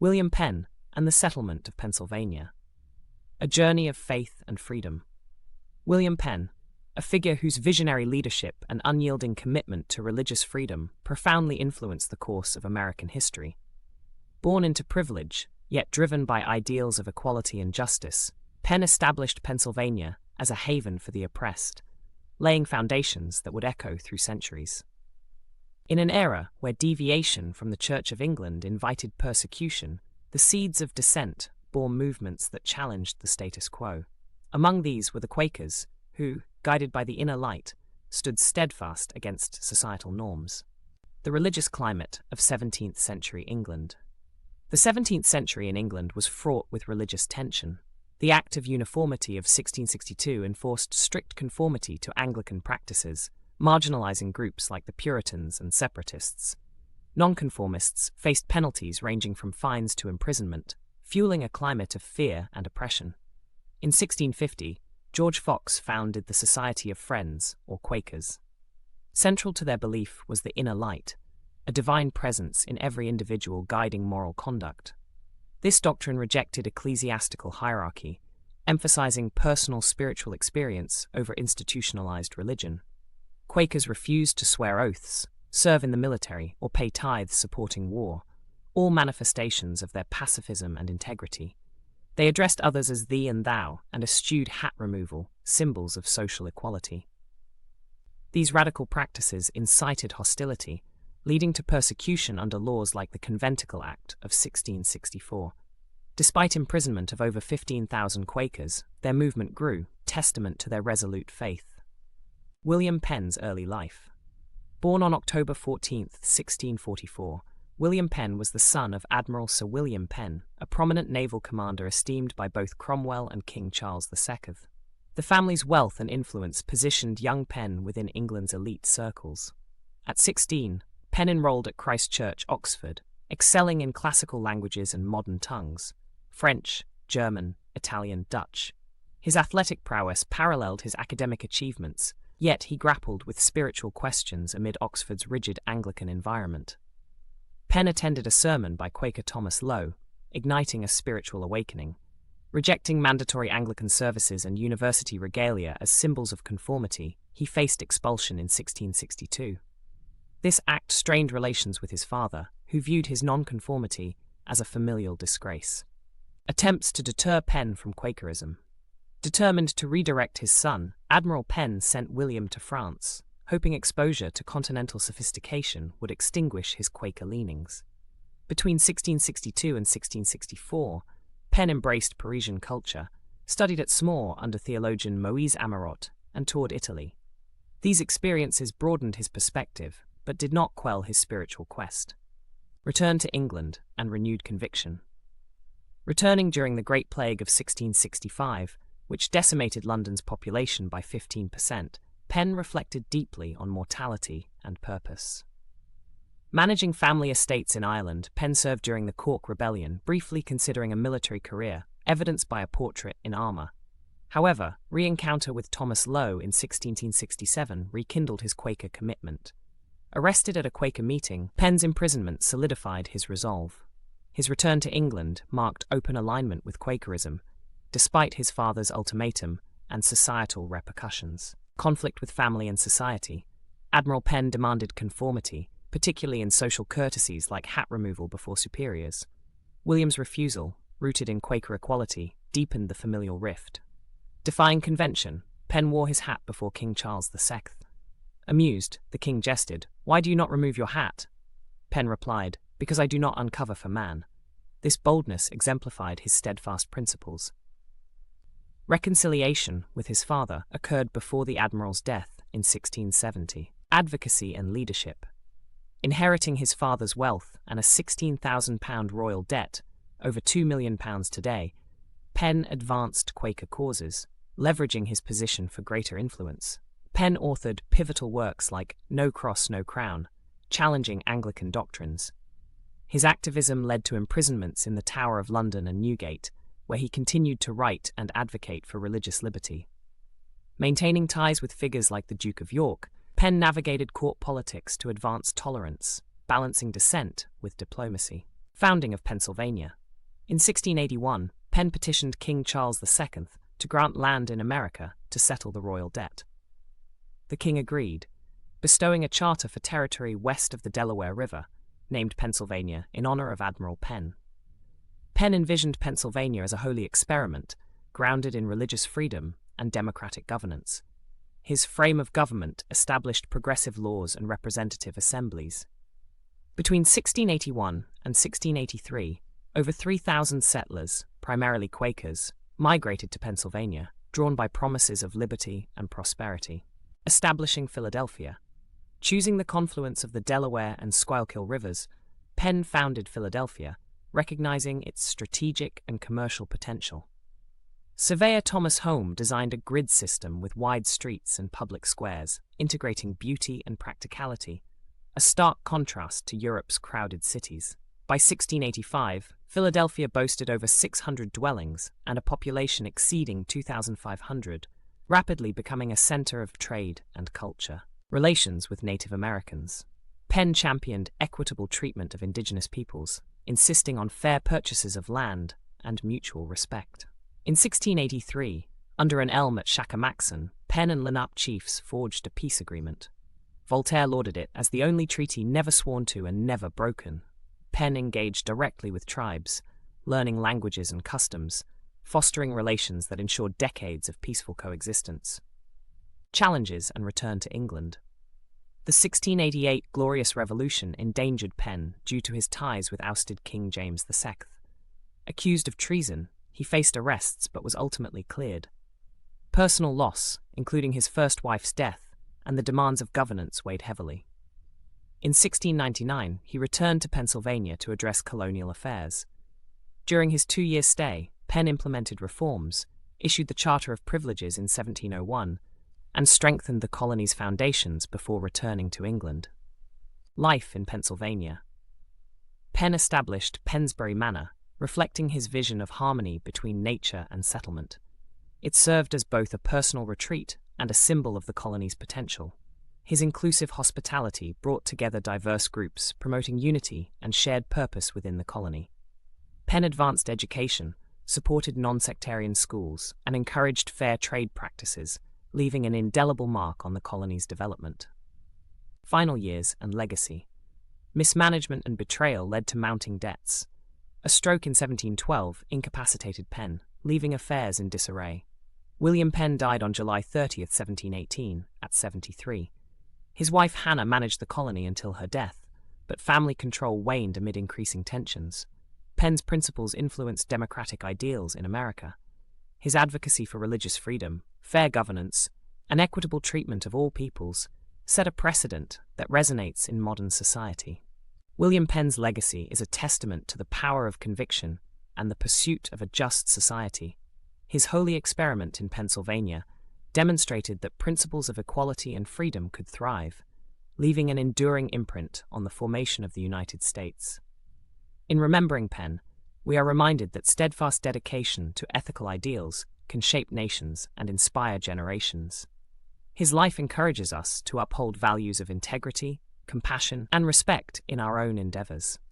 William Penn and the Settlement of Pennsylvania. A Journey of Faith and Freedom. William Penn, a figure whose visionary leadership and unyielding commitment to religious freedom profoundly influenced the course of American history. Born into privilege, yet driven by ideals of equality and justice, Penn established Pennsylvania as a haven for the oppressed, laying foundations that would echo through centuries. In an era where deviation from the Church of England invited persecution, the seeds of dissent bore movements that challenged the status quo. Among these were the Quakers, who, guided by the inner light, stood steadfast against societal norms. The religious climate of 17th century England. The 17th century in England was fraught with religious tension. The Act of Uniformity of 1662 enforced strict conformity to Anglican practices, marginalizing groups like the Puritans and Separatists. Nonconformists faced penalties ranging from fines to imprisonment, fueling a climate of fear and oppression. In 1650, George Fox founded the Society of Friends, or Quakers. Central to their belief was the inner light, a divine presence in every individual guiding moral conduct. This doctrine rejected ecclesiastical hierarchy, emphasizing personal spiritual experience over institutionalized religion. Quakers refused to swear oaths, serve in the military, or pay tithes supporting war, all manifestations of their pacifism and integrity. They addressed others as thee and thou, and eschewed hat removal, symbols of social equality. These radical practices incited hostility, leading to persecution under laws like the Conventicle Act of 1664. Despite imprisonment of over 15,000 Quakers, their movement grew, testament to their resolute faith. William Penn's early life. Born on October 14, 1644, William Penn was the son of Admiral Sir William Penn, a prominent naval commander esteemed by both Cromwell and King Charles II. The family's wealth and influence positioned young Penn within England's elite circles. At 16, Penn enrolled at Christ Church, Oxford, excelling in classical languages and modern tongues: French, German, Italian, Dutch. His athletic prowess paralleled his academic achievements, yet he grappled with spiritual questions amid Oxford's rigid Anglican environment. Penn attended a sermon by Quaker Thomas Lowe, igniting a spiritual awakening. Rejecting mandatory Anglican services and university regalia as symbols of conformity, he faced expulsion in 1662. This act strained relations with his father, who viewed his nonconformity as a familial disgrace. Attempts to deter Penn from Quakerism. Determined to redirect his son, Admiral Penn sent William to France, hoping exposure to continental sophistication would extinguish his Quaker leanings. Between 1662 and 1664, Penn embraced Parisian culture, studied at Smore under theologian Moïse Amarot, and toured Italy. These experiences broadened his perspective, but did not quell his spiritual quest. Returned to England and renewed conviction. Returning during the Great Plague of 1665, which decimated London's population by 15%, Penn reflected deeply on mortality and purpose. Managing family estates in Ireland, Penn served during the Cork Rebellion, briefly considering a military career, evidenced by a portrait in armour. However, re-encounter with Thomas Lowe in 1667 rekindled his Quaker commitment. Arrested at a Quaker meeting, Penn's imprisonment solidified his resolve. His return to England marked open alignment with Quakerism, despite his father's ultimatum and societal repercussions. Conflict with family and society. Admiral Penn demanded conformity, particularly in social courtesies like hat removal before superiors. William's refusal, rooted in Quaker equality, deepened the familial rift. Defying convention, Penn wore his hat before King Charles II. Amused, the king jested, "Why do you not remove your hat?" Penn replied, "Because I do not uncover for man." This boldness exemplified his steadfast principles. Reconciliation with his father occurred before the admiral's death in 1670. Advocacy and leadership. Inheriting his father's wealth and a £16,000 royal debt, over £2 million today, Penn advanced Quaker causes, leveraging his position for greater influence. Penn authored pivotal works like No Cross, No Crown, challenging Anglican doctrines. His activism led to imprisonments in the Tower of London and Newgate, where he continued to write and advocate for religious liberty. Maintaining ties with figures like the Duke of York, Penn navigated court politics to advance tolerance, balancing dissent with diplomacy. Founding of Pennsylvania. In 1681, Penn petitioned King Charles II to grant land in America to settle the royal debt. The king agreed, bestowing a charter for territory west of the Delaware River, named Pennsylvania in honor of Admiral Penn. Penn envisioned Pennsylvania as a holy experiment, grounded in religious freedom and democratic governance. His frame of government established progressive laws and representative assemblies. Between 1681 and 1683, over 3,000 settlers, primarily Quakers, migrated to Pennsylvania, drawn by promises of liberty and prosperity. Establishing Philadelphia. Choosing the confluence of the Delaware and Schuylkill rivers, Penn founded Philadelphia, recognizing its strategic and commercial potential. Surveyor Thomas Home designed a grid system with wide streets and public squares, integrating beauty and practicality, a stark contrast to Europe's crowded cities. By 1685, Philadelphia boasted over 600 dwellings and a population exceeding 2,500, rapidly becoming a center of trade and culture. Relations with Native Americans. Penn championed equitable treatment of indigenous peoples, insisting on fair purchases of land and mutual respect. In 1683, under an elm at Shakamaxon, Penn and Lenape chiefs forged a peace agreement. Voltaire lauded it as the only treaty never sworn to and never broken. Penn engaged directly with tribes, learning languages and customs, fostering relations that ensured decades of peaceful coexistence. Challenges and return to England. The 1688 Glorious Revolution endangered Penn due to his ties with ousted King James II. Accused of treason, he faced arrests but was ultimately cleared. Personal loss, including his first wife's death, and the demands of governance weighed heavily. In 1699, he returned to Pennsylvania to address colonial affairs. During his 2-year stay, Penn implemented reforms, issued the Charter of Privileges in 1701, and strengthened the colony's foundations before returning to England. Life in Pennsylvania. Penn established Pennsbury Manor, reflecting his vision of harmony between nature and settlement. It served as both a personal retreat and a symbol of the colony's potential. His inclusive hospitality brought together diverse groups, promoting unity and shared purpose within the colony. Penn advanced education, supported non-sectarian schools, and encouraged fair trade practices, leaving an indelible mark on the colony's development. Final years and legacy. Mismanagement and betrayal led to mounting debts. A stroke in 1712 incapacitated Penn, leaving affairs in disarray. William Penn died on July 30, 1718, at 73. His wife Hannah managed the colony until her death, but family control waned amid increasing tensions. Penn's principles influenced democratic ideals in America. His advocacy for religious freedom, fair governance, and equitable treatment of all peoples set a precedent that resonates in modern society. William Penn's legacy is a testament to the power of conviction and the pursuit of a just society. His holy experiment in Pennsylvania demonstrated that principles of equality and freedom could thrive, leaving an enduring imprint on the formation of the United States. In remembering Penn, we are reminded that steadfast dedication to ethical ideals can shape nations and inspire generations. His life encourages us to uphold values of integrity, compassion, and respect in our own endeavors.